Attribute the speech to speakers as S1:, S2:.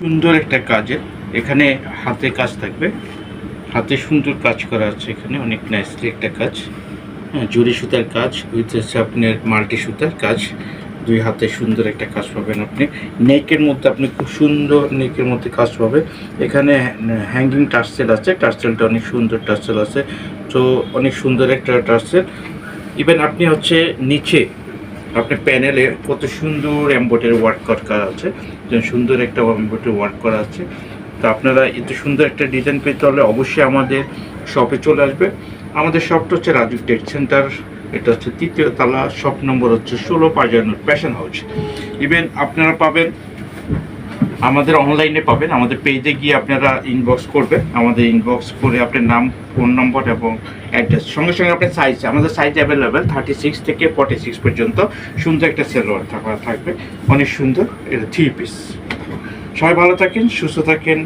S1: সুন্দর একটা কাজের এখানে হাতে কাজ থাকবে, হাতে সুন্দর কাজ করা আছে, এখানে অনেক নাইসলি একটা কাজ। হ্যাঁ, জরি সুতার কাজ উইথ হচ্ছে আপনার মাল্টি সুতার কাজ, দুই হাতে সুন্দর একটা কাজ পাবেন আপনি। নেকের মধ্যে আপনি খুব সুন্দর নেকের মধ্যে কাজ পাবে। এখানে হ্যাঙ্গিং টার্সেল আছে, টার্সেলটা অনেক সুন্দর টার্সেল আছে, তো অনেক সুন্দর একটা টার্সেল। ইভেন আপনি হচ্ছে নিচে আপনার প্যানেলে কত সুন্দর এমব্রয়ডারি ওয়ার্ক করা আছে, সুন্দর একটা এমব্রয়ডারি ওয়ার্ক করা আছে। তো আপনারা এত সুন্দর একটা ডিজাইন পেতে হলে অবশ্যই আমাদের শপে চলে আসবে। আমাদের শপটা হচ্ছে রাজু টেক সেন্টার, এটা হচ্ছে 3য় তলা, শপ নম্বর হচ্ছে 1655 প্যাশন হাউস। ইভেন আপনারা পাবেন আমাদের অনলাইনে পাবেন, আমাদের পেজে গিয়ে আপনারা ইনবক্স করবেন, আমাদের ইনবক্স করে আপনার নাম, ফোন নম্বর এবং অ্যাড্রেস, সঙ্গে সঙ্গে আপনার সাইজ, আমাদের সাইজ অ্যাভেলেবেল 36 থেকে 46 পর্যন্ত। সুন্দর একটা সেলোয়ার থাকবে, অনেক সুন্দর, এটা 3 পিস। সবাই ভালো থাকেন, সুস্থ থাকেন।